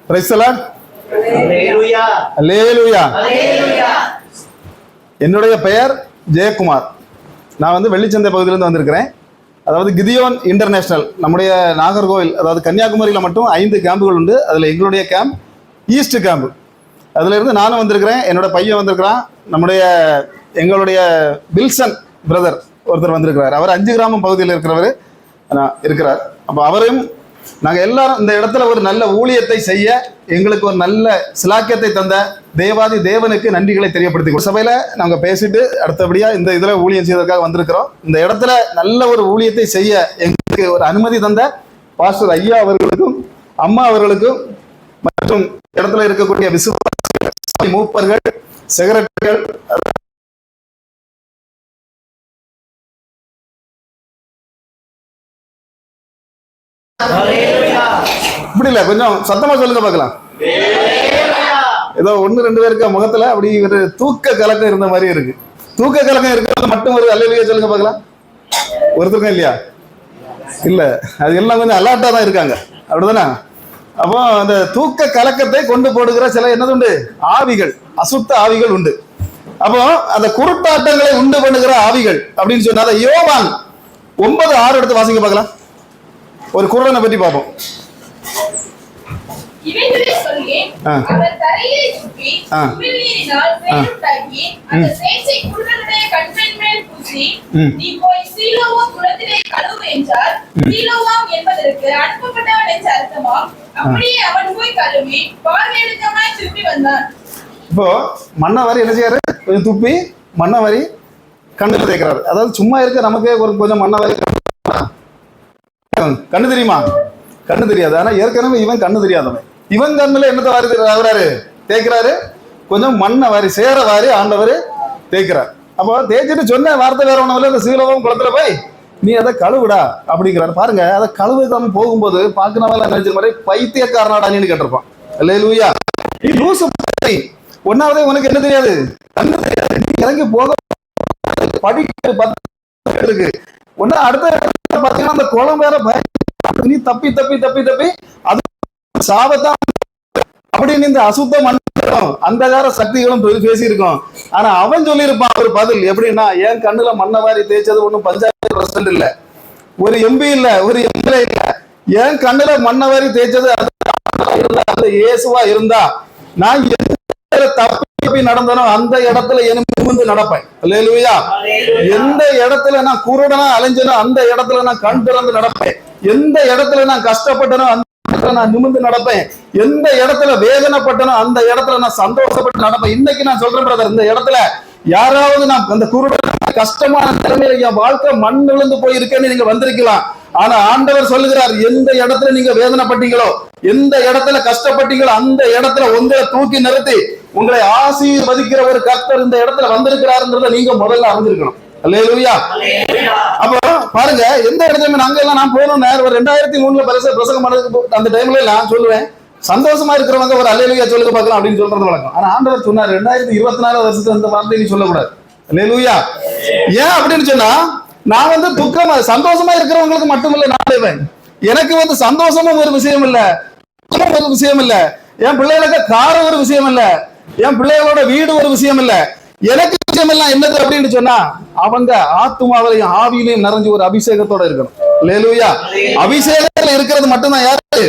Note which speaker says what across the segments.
Speaker 1: Praise the Lord. அல்லேலூயா அல்லேலூயா. என்னுடைய பெயர் ஜெயக்குமார். நான் வந்து வெள்ளிச்சந்தை பகுதியிலிருந்து வந்திருக்கிறேன். அதாவது கிதியோன் இன்டர்நேஷனல் நம்முடைய நாகர்கோவில், அதாவது கன்னியாகுமரியில் மட்டும் 5 கேம்புகள் உண்டு. அதில் எங்களுடைய கேம்ப் ஈஸ்ட் கேம்ப். அதில் இருந்து நானும் வந்திருக்கிறேன், என்னோட பையன் வந்திருக்கிறான், எங்களுடைய வில்சன் பிரதர் ஒருத்தர் வந்திருக்கிறார். அவர் 5 கிராமம் பகுதியில் இருக்கிறார். அப்போ அவரையும் நாங்கள் எல்லாரும் இந்த இடத்துல ஒரு நல்ல ஊழியத்தை செய்ய எங்களுக்கு ஒரு நல்ல சிலாக்கியத்தை தந்த தேவாதி தேவனுக்கு நன்றிகளை தெரியப்படுத்தி சபையில் நாங்கள் பேசிட்டு அடுத்தபடியாக இந்த இதில் ஊழியம் செய்வதற்காக வந்திருக்கிறோம். இந்த இடத்துல நல்ல ஒரு ஊழியத்தை செய்ய எங்களுக்கு ஒரு அனுமதி தந்த பாஸ்டர் ஐயா அவர்களுக்கும் அம்மா அவர்களுக்கும் மற்றும் இடத்துல இருக்கக்கூடிய விசுவாசிகள், மூப்பர்கள், செக்ரட்டரிகள், இப்படி இல்ல, கொஞ்சம் சத்தமா சொல்லுங்க பார்க்கலாம். ஏதோ 1-2 பேருக்கு முகத்துல அப்படி ஒரு தூக்க கலக்கம் இருந்த மாதிரி இருக்கு. தூக்க கலக்கம் இருக்கிறது மட்டும் ஒரு அல்லேலூயா சொல்லுங்க பார்க்கலாம். ஒருத்தருக்கும் இல்லையா? இல்ல, அது எல்லாம் கொஞ்சம் அலர்ட்டா தான் இருக்காங்க, அப்படிதானே? அப்போ அந்த தூக்க கலக்கத்தை கொண்டு போடுகிற சில என்னது உண்டு, ஆவிகள், அசுத்த ஆவிகள் உண்டு. அப்போ அந்த குருட்டாட்டங்களை உண்டு பண்ணுகிற ஆவிகள் அப்படின்னு சொன்னா யோவான் 9:6 எடுத்து வாசிங்க பார்க்கலாம். ஒரு குருடனை பற்றி பார்ப்போம். இப்போ மன்னவாரி என்ன செய்யறாரு? கொஞ்சம் துப்பி மன்னவாரி கண்ணுல தேய்க்கிறாரு. அதாவது சும்மா இருக்க நமக்கே ஒரு கொஞ்சம் மன்னவாரி கண்ணு தெரியுமா? கண்ணு தெரியாது. ஆனா ஏற்கனவே இவன் கண்ணு தெரியாதவன். இவன் கண்ணுல என்னத்தை வாரி தேய்க்கிறாரு? கொஞ்சம் மண்ணை வாரி சேர வாரி ஆண்டவர் தேய்க்கிறார். அப்போ தேய்ச்சிட்டு சொன்ன வார்த்தை வேற ஒண்ணும் இல்லை, இந்த சீலவும் குளத்துல போய் நீ அதை கழுவுடா அப்படிங்கிறாரு. பாருங்க, அதை கழுவுக்காம போகும்போது பாக்குறவங்க நினைச்ச மாதிரி பைத்தியக்காரனாடான்னு கேட்டிருப்பான். அல்லேலூயா. நீ லூசு, ஒன்னாவதே உனக்கு என்ன தெரியாது? கண்ணு தெரியாது. நீ இறங்கி போக படிக்க ஒன்னா அடுத்த பாத்தீங்கன்னா அந்த குளம் வேற நீ தப்பி தப்பி தப்பி தப்பி அது சாபத்தான் அப்படின்னு இந்த அசுத்த மண்ணும் அந்தகார சக்திகளும் பேசியிருக்கோம். ஆனா அவன் சொல்லியிருப்பான் ஒரு பதில் எப்படின்னா, என் கண்ணுல மண்ணை வாரி தேய்ச்சது ஒன்னும் பஞ்சாயத்து பிரசிடண்ட் இல்ல, ஒரு எம்பி இல்ல, ஒரு எம்எல்ஏ இல்ல, என் கண்ணுல மண்ணை வாரி தேய்ச்சது அந்த இயேசுவா இருந்தா நான் தப்பி நடந்தனோ அந்த இடத்துல நிமிர்ந்து நடப்பேன். அல்லேலூயா. எந்த இடத்துல நான் குருடனா அலைஞ்சனோ அந்த இடத்துல நான் கண் திறந்து நடப்பேன். எந்த இடத்துல நான் கஷ்டப்பட்டனோ அந்த இடத்துல நான் நிமிர்ந்து நடப்பேன். எந்த இடத்துல வேதனைப்பட்டனோ அந்த இடத்துல நான் சந்தோஷப்பட்டு நடப்பேன். இன்னைக்கு நான் சொல்றேன் பிரதர், இந்த இடத்துல யாராவது நான் அந்த குருடன் கஷ்டமான நிலைமையில என் வாழ்க்கை மண் விழுந்து போயிருக்கேன்னு நீங்க வந்திருக்கலாம். ஆனா ஆண்டவர் சொல்லுகிறார், எந்த இடத்துல நீங்க வேதனைப்பட்டீங்களோ, எந்த இடத்துல கஷ்டப்பட்டீங்களோ அந்த இடத்துல உங்களை தூக்கி நிறுத்தி உங்களை ஆசீர்வதிக்கிற ஒரு கர்த்தர் இந்த இடத்துல வந்திருக்கிறாருன்றத நீங்க முதல்ல அறிஞ்சிருக்கணும். அல்லேலூயா. அப்போ பாருங்க, எந்த இடத்துல நாங்க எல்லாம் நான் போகணும், ஒரு 2003 பிரசங்கம் பண்ணதுக்கு அந்த டைம்ல நான் சொல்லுவேன், சந்தோஷமா இருக்கிறவங்க ஒரு அல்லேலூயா சொல்லுங்க பார்க்கலாம் அப்படின்னு சொல்றது வழக்கம். ஆனா ஆண்டவர் சொன்னார் 2024 வருஷத்துல அந்த வார்த்தையை நீ சொல்லக்கூடாது. அல்லேலூயா. ஏன் அப்படின்னு சொன்னா, நான் வந்து துக்கமா சந்தோஷமா இருக்கிறவங்களுக்கு மட்டுமில்ல நான் செய்வேன். எனக்கு சந்தோஷமும் ஒரு விஷயம் இல்ல, ஒரு விஷயம் இல்ல, என் பிள்ளைகளுக்கு கார ஒரு விஷயம் இல்ல, என் பிள்ளைகளோட வீடு ஒரு விஷயம் இல்ல, எனக்கு விஷயம் எல்லாம் என்னது அப்படின்னு சொன்னா அவங்க ஆத்துமாவிலையும் ஆவியிலையும் நிறைஞ்சு ஒரு அபிஷேகத்தோட இருக்கணும். அல்லேலூயா. அபிஷேகத்துல இருக்கிறது மட்டும்தான் யாரு?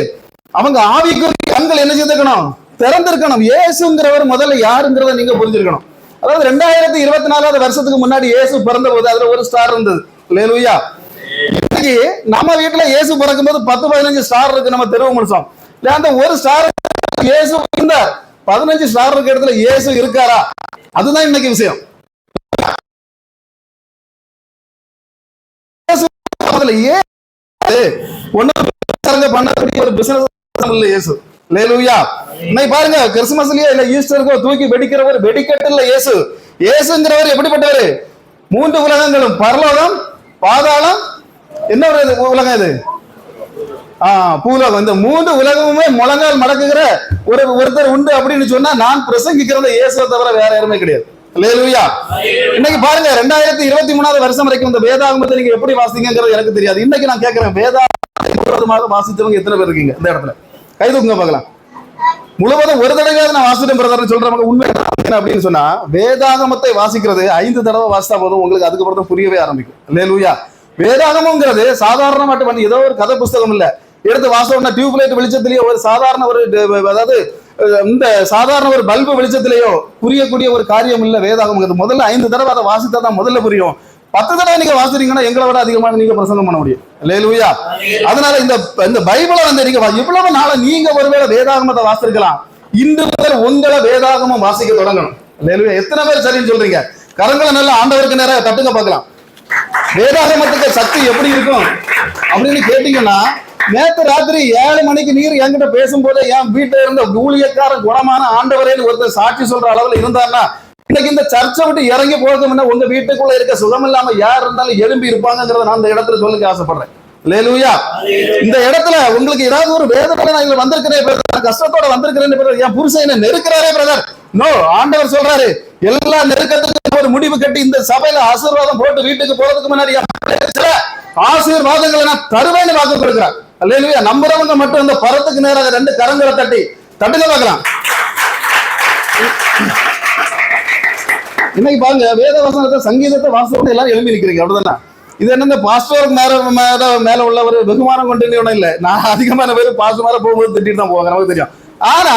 Speaker 1: அவங்க ஆவிக்கு கண்கள் என்ன செய்திருக்கணும்? திறந்திருக்கணும். இயேசுங்கிறவர் முதல்ல யாருங்கிறத நீங்க புரிஞ்சிருக்கணும். அதாவது 2024 வருஷத்துக்கு முன்னாடி இயேசு பிறந்த போது அதுல ஒரு ஸ்டார் இருந்தது. அல்லேலூயா. இன்னைக்கு நம்ம வீட்டுல இயேசு பிறக்கும் போது 10-15 ஸ்டார் இருக்கு நம்ம தெருவு முழுசம். அந்த ஒரு ஸ்டார் இயேசு இருந்தார், 15 ஸ்டார் இருக்க இடத்துல இயேசு இருக்காரா? அதுதான் இன்னைக்கு விஷயம். பண்ணக்கூடிய ஒரு பிசினஸ் இல்ல இயேசு. அல்லேலூயா. இன்னைக்கு பாருங்க, கிறிஸ்துமஸ்லயே இல்ல ஈஸ்டருக்கோ தூக்கி வெடிக்கிற ஒரு வெடிக்கட்டு இல்ல இயேசு. இயேசுங்கிறவர் எப்படிப்பட்டவர்? 3 உலகங்களும், பரலோகம், பாதாளம், என்ன உலகம் இது? பூலோகம். இந்த 3 உலகமுமே முழங்கால் மடக்குகிற ஒருத்தர் உண்டு அப்படின்னு சொன்னா நான் பிரசங்கிக்கிறத இயேசுவை தவிர வேற யாருமே கிடையாது. அல்லேலூயா. இன்னைக்கு பாருங்க, 2023 வருஷம் வரைக்கும் இந்த வேதாகமத்தை நீங்க எப்படி வாசிங்கிறது எனக்கு தெரியாது. இன்னைக்கு நான் கேட்கிறேன், வேதாகமத்தை வாசிச்சவங்க எத்தனை பேர் இருக்கீங்க இந்த இடத்துல? கை தூக்குங்க பார்க்கலாம். முழுவதும் ஒரு தடவையாவது நான் வாசிட்டேன் பிரதர்னு சொல்றவங்க உண்மை அப்படின்னு சொன்னா, வேதாகமத்தை வாசிக்கிறது 5 தடவை வாசித்தா போதும், உங்களுக்கு அதுக்கப்புறம் தான் புரியவே ஆரம்பிக்கும். அல்லேலூயா. வேதாகமங்கிறது சாதாரண மட்டும் பண்ணி ஏதோ ஒரு கதை புஸ்தகம் இல்ல, எடுத்து வாசம்னா டியூப்லைட் வெளிச்சத்திலேயோ ஒரு சாதாரண ஒரு அதாவது இந்த சாதாரண ஒரு பல்பு வெளிச்சத்திலேயோ புரியக்கூடிய ஒரு காரியம் இல்ல வேதாகமங்கிறது. முதல்ல 5 தடவை அதை வாசித்தா தான் முதல்ல புரியும். 10 தடவை நீங்க வாசிறீங்கன்னா எங்களை விட அதிகமாக நீங்க பிரசங்கம் பண்ண முடியும். அல்லேலூயா. அதனால இந்த பைபிளை வந்து நீங்க இவ்வளவு நாள நீங்க ஒருவேளை வேதாகமத்தை வாசிக்கலாம், இன்று முதல் உங்களை வேதாகமம் வாசிக்க தொடங்கணும். அல்லேலூயா. எத்தனை பேர் சரின்னு சொல்றீங்க? கரங்களை நல்லா ஆண்டவருக்கு நேரம் தட்டுங்க பார்க்கலாம். வேதாகமத்துக்கு சக்தி எப்படி இருக்கும் அப்படின்னு கேட்டீங்கன்னா, நேற்று ராத்திரி 7 மணிக்கு நீர் என்கிட்ட பேசும்போது என் வீட்டுல இருந்த ஊழியக்காரன் குணமான ஆண்டவரேன்னு ஒருத்தர் சாட்சி சொல்ற அளவுல இருந்தாருன்னா, இன்னைக்கு இந்த சர்ச்சை விட்டு இறங்கி போறதுக்கு முன்ன உங்க வீட்டுக்குள்ள இருக்க சுகம் இல்லாம யார் இருந்தாலும் எழும்பி இருப்பாங்கிறத நான் இந்த இடத்துல சொல்லிக்க ஆசைப்படுறேன். அல்லேலூயா. இந்த இடத்துல உங்களுக்கு ஏதாவது ஒரு வேதனை நான் இங்க வந்திருக்கிறேன், கஷ்டத்தோட வந்திருக்கிறேன், என் புருஷன் என்ன நெருக்கிறாரே பிரதர், நோ, ஆண்டவர் சொல்றாரு எல்லா நெருக்கத்துக்கும் ஒரு முடிவு கட்டி இந்த சபையில ஆசீர்வாதம் போட்டு வீட்டுக்கு போறதுக்கு முன்னாடி ஆசீர்வாதங்களை நான் தருவேன்னு வாக்கு கொடுக்கிறார். அல்லேலூயா. நம்புறவங்க மட்டும் இந்த பரத்துக்கு நேராக 2 கரங்களை தட்டுங்க பார்க்கலாம். இன்னைக்கு பாருங்க, வேத வசனத்தை சங்கீதத்தை வாசகத்தை எல்லாரும் எழுப்பி நிற்கிறீங்க, அப்படிதானே? இது என்ன பாஸ்டருக்கு மேல உள்ள ஒரு வெகுமானம் கொண்டு இல்லை. நான் அதிகமான பேர் பாஸ்டர் மேல போகும்போது திட்டிட்டு தான் போவாங்க, நமக்கு தெரியும். ஆனா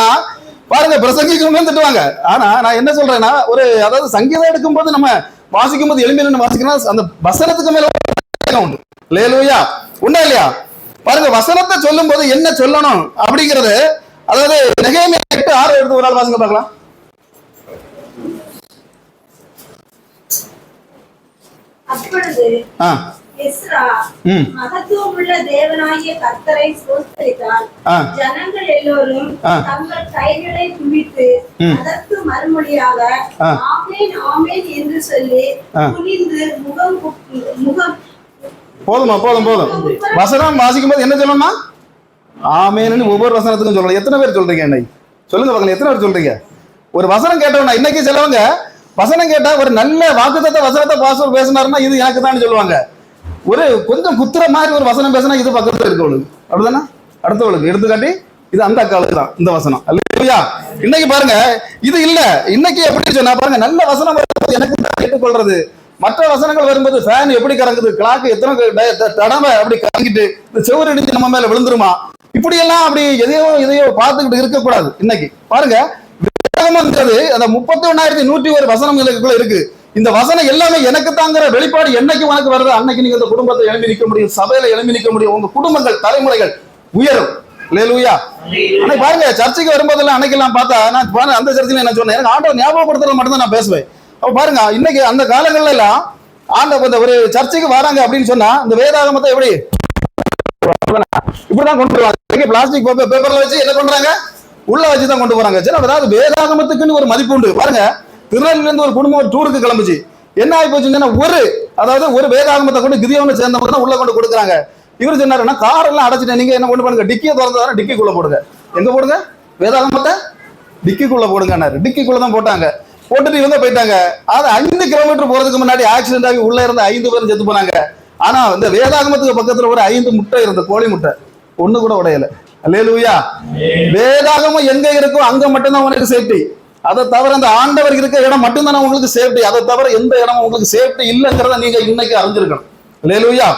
Speaker 1: பாருங்க, பிரசங்கிக்கும் திட்டுவாங்க. ஆனா நான் என்ன சொல்றேன்னா, ஒரு அதாவது சங்கீதம் எடுக்கும் போது நம்ம வாசிக்கும் போது எளிமையில வாசிக்கணும், அந்த வசனத்துக்கு மேல உண்டு. அல்லேலூயா. உண்டா இல்லையா? பாருங்க, வசனத்தை சொல்லும் போது என்ன சொல்லணும் அப்படிங்கிறது, அதாவது நெகேமியா 8:6 எடுத்து ஒரு நாள் வாசிங்க பார்க்கலாம்.
Speaker 2: அப்பொழுது எஸ்ரா மகத்துவமுள்ள தேவனாகிய கர்த்தரை ஸ்தோத்திரித்தார். ஜனங்கள் எல்லோரும் தங்கள் கைகளை குவித்து அதற்கு மறுமொழியாக ஆமென் ஆமென் என்று சொல்லி குனிந்து முகம்
Speaker 1: போதும் வசனம் வாசிக்கும் போது என்ன சொல்லணும்னா ஆமென்னு ஒவ்வொரு வசனத்துக்கும் சொல்லணும். எத்தனை பேர் சொல்றீங்க? என்னை சொல்லுங்க பார்க்கலாம், எத்தனை பேர் சொல்றீங்க? ஒரு வசனம் கேட்டவனா, இன்னைக்கு சிலவங்க வசனம் கேட்டா ஒரு நல்ல வாக்குத்தத்த வசனத்தை பாஸ்டர் பேசினாருன்னா இது எனக்கு தான் சொல்லுவாங்க. ஒரு கொஞ்சம் குத்துற மாதிரி ஒரு வசனம் பேசினா இது பக்கத்துல இருக்கவளுக்கு, அப்படிதானே? அடுத்தவளுக்கு எடுத்துக்காட்டி இது அந்த அக்காளுக்கு தான் இந்த வசனம். அல்லேலூயா. இன்னைக்கு பாருங்க, இது இல்ல. இன்னைக்கு எப்படி சொன்னா பாருங்க, நல்ல வசனம் வரும்போது எனக்கு தான் ஏற்றுக்கொள்றது, மற்ற வசனங்கள் வரும்போது ஃபேன் எப்படி கறங்குது, கிளாக்கு எத்தனை தடவை அப்படி கறங்கிட்டு இந்த செவ்வறு இடிஞ்சு நம்ம மேல விழுந்துருமா, இப்படி எல்லாம் அப்படி எதையோ பார்த்துக்கிட்டு இருக்கக்கூடாது. இன்னைக்கு பாருங்க, அந்த 31,101 வசனங்களுக்குள்ள இருக்கு. இந்த வசனம் எல்லாமே எனக்கு தாங்கிற வெளிப்பாடு என்னைக்கு உனக்கு வருது, அன்னைக்கு நீங்க இந்த குடும்பத்தை எழுப்பி நிற்க முடியும், சபையில எழுப்பி நிற்க முடியும், உங்க குடும்பங்கள் தலைமுறைகள் உயரும். அல்லேலூயா. அன்னைக்கு பாருங்க, சர்ச்சைக்கு வரும்போதெல்லாம் அன்னைக்கெல்லாம் பார்த்தா நான் அந்த சர்ச்சையில என்ன சொன்னேன், எனக்கு ஆண்டவர் ஞாபகப்படுத்துறது மட்டும் தான் நான் பேசுவேன். அப்ப பாருங்க, இன்னைக்கு அந்த காலங்கள்ல எல்லாம் ஆண்டவர் ஒரு சர்ச்சைக்கு வராங்க அப்படின்னு சொன்னா இந்த வேதாகமத்தை எப்படி இப்படிதான் கொண்டு வருவாங்க. பிளாஸ்டிக் பேப்பர்ல வச்சு என்ன பண்றாங்க, உள்ள வச்சுதான் கொண்டு போறாங்க. சரி, அதாவது வேதாகமத்துக்குன்னு ஒரு மதிப்பு உண்டு. பாருங்க, திருநெல்வேலியில இருந்து ஒரு குடும்பம் ஒரு டூருக்கு கிளம்பிச்சு. என்ன ஆகி போச்சுன்னா, ஒரு வேதாகமத்தை கொண்டு கிதியோன்னு சேர்ந்தவங்க தான் உள்ள கொண்டு கொடுக்குறாங்க. இவர் சொன்னாருன்னா, கார் எல்லாம் அடைச்சிட்டேன், நீங்க என்ன கொண்டு பண்ணுங்க, டிக்கியை திறந்து டிக்கிக்குள்ள போடுங்க. எங்க போடுங்க? வேதாகமத்தை டிக்கிக்குள்ள போடுங்க. டிக்கிக்குள்ள தான் போட்டாங்க. போட்டுட்டு இவங்க போயிட்டாங்க. அது 5 கிலோமீட்டர் போறதுக்கு முன்னாடி ஆக்சிடென்ட் ஆகி உள்ள இருந்த 5 பேரும் செத்து போனாங்க. ஆனா இந்த வேதாகமத்துக்கு பக்கத்துல ஒரு 5 முட்டை இருந்த கோழி முட்டை ஒண்ணு கூட உடையல. அல்லேலூயா. வேதாகமம் எங்க இருக்கோ அங்க மட்டும்தான் உனக்கு சேஃப்டி. அதை தவிர அந்த ஆண்டவர் இருக்க இடம் மட்டும்தான் உங்களுக்கு சேஃப்டி. அதை தவிர எந்த இடமும் உங்களுக்கு சேஃப்டி இல்லைங்கிறத நீங்க இன்னைக்கு அறிஞ்சிருக்கணும். அல்லேலூயா.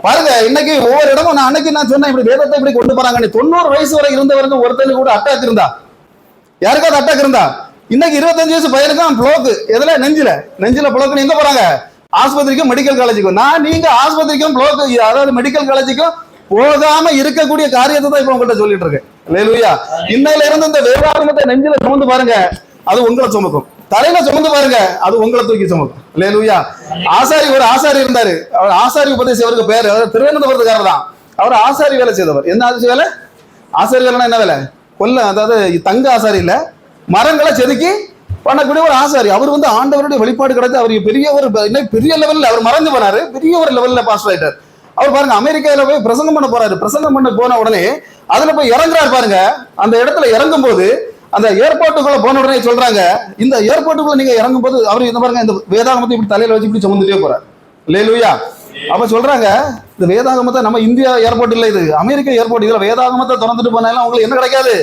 Speaker 1: பாருங்க, இன்னைக்கு ஒவ்வொரு இடமும் நான் அன்னைக்கு நான் சொன்னேன், இப்படி வேதத்தை இப்படி கொண்டு போறாங்க. 90 வயசு வரை இருந்தவருக்கு ஒருத்தருக்கு கூட அட்டாக் இருந்தா, யாருக்காவது அட்டாக் இருந்தா, இன்னைக்கு 25 வயசு பையனுக்கும் புளோக்கு, எதுல நெஞ்சில புளோக்குன்னு எங்க போறாங்க? ஆஸ்பத்திரிக்கும் மெடிக்கல் காலேஜுக்கும். நீங்க ஆஸ்பத்திரிக்கும் புளோக்கு, அதாவது மெடிக்கல் காலேஜுக்கும் போகாம இருக்கக்கூடிய காரியத்தை தான் இப்ப உங்கள்கிட்ட சொல்லிட்டு இருக்கேன். அல்லேலூயா. இன்னையில இருந்து இந்த வேதாகமத்தை நெஞ்சில சுமந்து பாருங்க, அது உங்களை சுமக்கும். தலையில சுமந்து பாருங்க, அது உங்களை தூக்கி சுமக்கும். அல்லேலூயா. ஒரு ஆசாரி இருந்தாரு. அவர் ஆசாரி உபதேசி, அவருக்கு பேரு திருவனந்தபுரத்துக்காரர் தான். அவர் ஆசாரி வேலை செய்தவர். என்ன வேலை? ஆசாரி வேலைன்னா என்ன வேலை? அதாவது தங்க ஆசாரி இல்ல, மரங்களை செதுக்கி பண்ணக்கூடிய ஒரு ஆசாரி. அவர் வந்து ஆண்டவருடைய வெளிப்பாடு கிடைத்து அவர் பெரிய லெவல்ல அவர் மறைஞ்சு போனாரு, பெரிய ஒரு லெவல்ல பாஸ்டர் ஆயிட்டார். அவர் பாருங்க, அமெரிக்காவில போய் பிரசங்கம் பண்ண போறாரு. பிரசங்கம் பண்ண போன உடனே அதுல போய் இறங்குறாரு. பாருங்க, அந்த இடத்துல இறங்கும் போது அந்த ஏர்போர்ட்டுக்குள்ள போன உடனே சொல்றாங்க, இந்த ஏர்போர்ட்டுக்குள்ள நீங்க இறங்கும் போது அவர் இந்த பாருங்க, இந்த வேதாகமத்தை இப்படி தலையில வச்சு இப்படி சுமந்துட்டே போறாரு. அல்லேலூயா. அப்ப சொல்றாங்க, இந்த வேதாகமத்தை நம்ம இந்தியா ஏர்போர்ட் இல்ல, இது அமெரிக்கா ஏர்போர்ட். இதுல வேதாகமத்தை திறந்துட்டு போனாலும் உங்களுக்கு என்ன கிடைக்காது?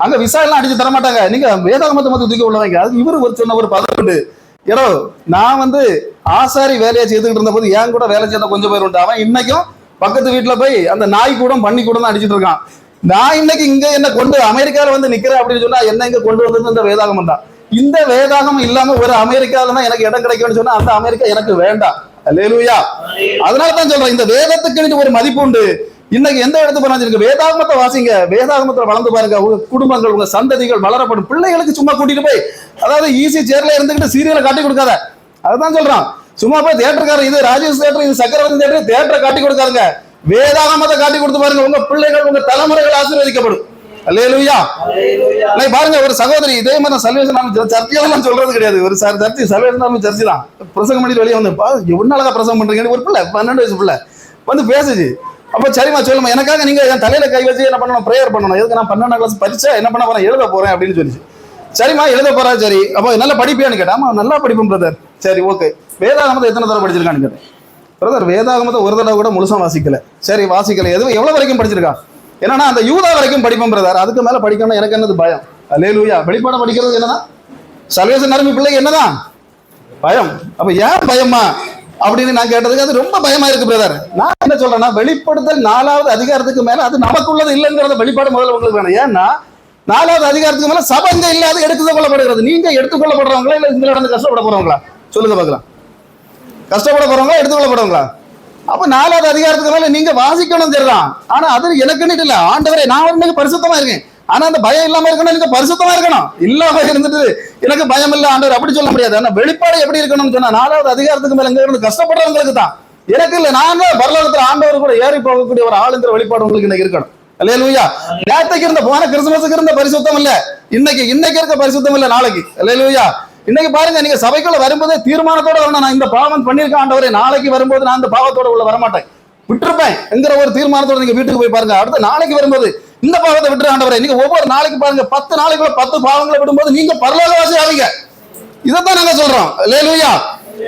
Speaker 1: அங்க விசா எல்லாம் அடிச்சு தர மாட்டாங்க. நீங்க வேதாகமத்தை மட்டும் தூக்கி உள்ளவங்க. அது இவரு ஒரு சொன்ன ஒரு பதம் உண்டு. ஏதோ நான் வந்து ஆசாரி வேலையை செய்துக்கிட்டு இருந்த போது என் கூட வேலை செய்த கொஞ்சம் பேர் உண்டு. அவன் இன்னைக்கும் பக்கத்து வீட்டுல போய் அந்த நாய் கூட பண்ணி கூட தான் அடிச்சுட்டு இருக்கான். நான் இன்னைக்கு இங்க என்ன கொண்டு அமெரிக்கால வந்து நிக்கிறேன் அப்படின்னு சொன்னா என்ன இங்க கொண்டு வந்தது இந்த வேதாகமம் தான். இந்த வேதாகம் இல்லாம ஒரு அமெரிக்கால தான் எனக்கு இடம் கிடைக்கும்னு சொன்னா அந்த அமெரிக்கா எனக்கு வேண்டாம். அல்லேலூயா. அதனாலதான் சொல்றேன், இந்த வேதத்துக்கு ஒரு மதிப்பு உண்டு. இன்னைக்கு எந்த இடத்துக்கு போனா வேதாகமத்தை வாசிங்க, வேதாகமத்துல வளர்ந்து பாருங்க. உங்க குடும்பங்கள், உங்க சந்ததிகள் வளரப்படும். பிள்ளைகளுக்கு சும்மா கூட்டிட்டு போய் அதாவது ஈஸி சேர்ல இருந்துகிட்டு சீரியலை காட்டி கொடுக்காத. அதுதான் சொல்றான். சும்மா போய் தியேட்டருக்காரன் இது ராஜேஷ் தியேட்டர், இது சக்கரவர்த்தி தியேட்டர், தியேட்டரை காட்டி கொடுக்காதுங்க. வேதாகமத்தை காட்டி கொடுத்து பாருங்க. உங்க பிள்ளைகள், உங்க தலைமுறைகள் ஆசீர்வதிக்கப்படும். அல்லேலூயா. பாருங்க, ஒரு சகோதரி இதே மாதிரி சல்வேஷன் சர்ச்சையெல்லாம் சொல்றது கிடையாது. ஒரு சர்ச்சை சல்வேஷன் சர்ச்சை தான். பிரசங்கம் பண்ணிட்டு வெளியே வந்து என்ன அழகா பிரசங்கம் பண்றீங்க. ஒரு பிள்ளை 12 வயசு பிள்ளை வந்து பேசுச்சு. அப்ப சரிமா சொல்லுமா, எனக்காக நீங்க என் தலையில கை வச்சு என்ன பண்ணணும், பிரேயர் பண்ணணும். எதுக்கு நான் 12ஆம் கிளாஸ் பரிச்சை என்ன பண்ண போறேன், எழுத போறேன் அப்படின்னு சொல்லிச்சு. சரிமா எழுத போறா, சரி அப்போ நல்லா படிப்பியான்னு கேட்டா. ஆமா நல்லா படிப்போம் பிரதர். சரி ஓகே, வேதாகமத்தை எத்தனை தடவை படிச்சிருக்கான்னு கேட்டேன். பிரதர் வேதாகமத்தை ஒரு தடவை கூட முழுசா வாசிக்கல. சரி வாசிக்கல, எவ்வளவு வரைக்கும் படிச்சிருக்கா? என்னன்னா அந்த யூதா வரைக்கும் படிப்போம் பிரதர், அதுக்கு மேல படிக்கணும் எனக்கு என்னது பயம். அல்லேலூயா. வெளிப்பாடம் படிக்கிறது என்னன்னா சல்வேஷன் நரம்பு பிள்ளைக்கு என்னதான் பயம். அப்ப ஏன் பயமா அப்படின்னு நான் கேட்டதுக்கு அது ரொம்ப பயமா இருக்கு பிரதர். நான் என்ன சொல்றேன்னா, வெளிப்படுத்தல் 4வது அதிகாரத்துக்கு மேல அது நமக்குள்ளது இல்லைங்கிறத வெளிப்பாடு முதல்ல உங்களுக்கு வேணும். ஏன்னா 4வது அதிகாரத்துக்கு மேல சபங்க இல்லாத எடுத்துக் கொள்ளப்படுகிறது. நீங்க எடுத்துக்கொள்ளப்படுறவங்களா இல்ல இந்த நடந்து கஷ்டப்பட போறவங்களா சொல்லுங்க பாக்கலாம். கஷ்டப்பட போறவங்களா எடுத்துக்கொள்ளப்படுறவங்களா? அப்ப 4வது அதிகாரத்துக்கு மேல நீங்க வாசிக்கணும் தெரியும். ஆனா அது எனக்குன்னு இல்ல. ஆண்டவரே நான் இன்னைக்கு பரிசுத்தமா இருக்கேன், ஆனா அந்த பயம் இல்லாம இருக்கணும். நீங்க பரிசுத்தமா இருக்கணும். இல்லாம இருந்துட்டு எனக்கு பயம் இல்ல ஆண்டவர் அப்படி சொல்ல முடியாது. ஆனா வெளிப்பாடு எப்படி இருக்கணும்னு சொன்னா 4வது அதிகாரத்துக்கு மேல எங்க இருந்து கஷ்டப்படுறவங்களுக்கு தான். எனக்கு இல்ல, நான் பரலோகத்துல ஆண்டவர் கூட ஏறி போகக்கூடிய ஒரு ஆளுங்கிற வெளிப்பாடு உங்களுக்கு இன்னைக்கு இருக்கணும். அல்லேலூயா. நேற்றுக்கு இருந்த போன கிறிஸ்துமஸுக்கு இருந்த பரிசுத்தம் இல்ல, இன்னைக்கு இருக்க பரிசுத்தம் இல்ல நாளைக்கு. அல்லேலூயா. இன்னைக்கு பாருங்க, நீங்க சபைக்குள்ள வரும்போதே தீர்மானத்தோட வரணும். நான் இந்த பாவம் பண்ணிருக்கேன் ஆண்டவரே, நாளைக்கு வரும்போது நான் இந்த பாவத்தோட உள்ள வரமாட்டேன், விட்டுருப்பேன் என்கிற ஒரு தீர்மானத்தோட நீங்க வீட்டுக்கு போய் பாருங்க. அடுத்த நாளைக்கு வரும்போது இந்த பாவத்தை விட்டு ஆண்டவரே, நீங்க ஒவ்வொரு நாளைக்கு பாருங்க 10 நாளைக்குள்ள 10 பாவங்களை விடும்போது நீங்க பரலோகவாசி ஆவீங்க. இதைத்தான் நாங்க சொல்றோம். அல்லேலூயா.